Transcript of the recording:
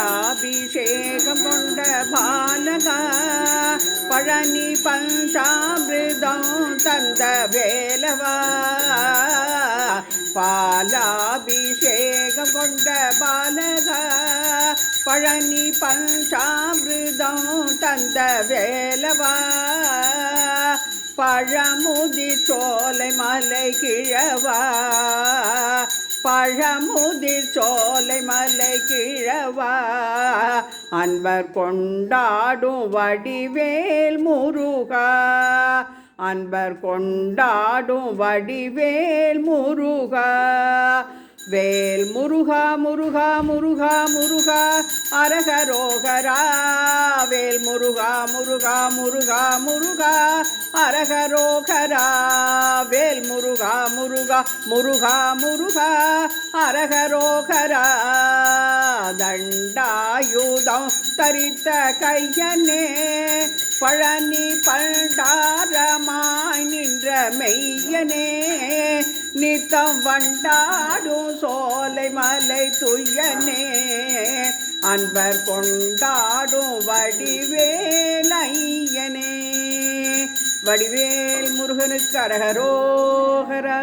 பாலாபிஷேகம் கொண்ட பாலகா பழனி பஞ்சாமிர்தம் தந்த வேலவா பாலாபிஷேகம் கொண்ட பாலகா பழனி பஞ்சாமிர்தம் தந்த வேலவா பழமுதிர் சோலை மலை கிழவா பழமுதிர் சோலை மலை கிழவா அன்பர் கொண்டாடும் வடிவேல் முருகா அன்பர் கொண்டாடும் வடிவேல் முருகா வேல் முருகா முருகா முருகா முருகா அரகரோகரா வேல் முருகா முருகா முருகா முருகா அரகரோகரா வேல் முருகா முருகா முருகா முருகா அரகரோகரா தண்டாயுதம் தரித்த கையனே பழனி பண்டாரமாய் நின்ற மெய்யனே நித்தம் வண்டாடும் சோலை மலை துய்யனே அன்பர் கொண்டாடும் வடிவேல் ஐயனே வடிவேல் முருகனுக்கு அரகரோகரா.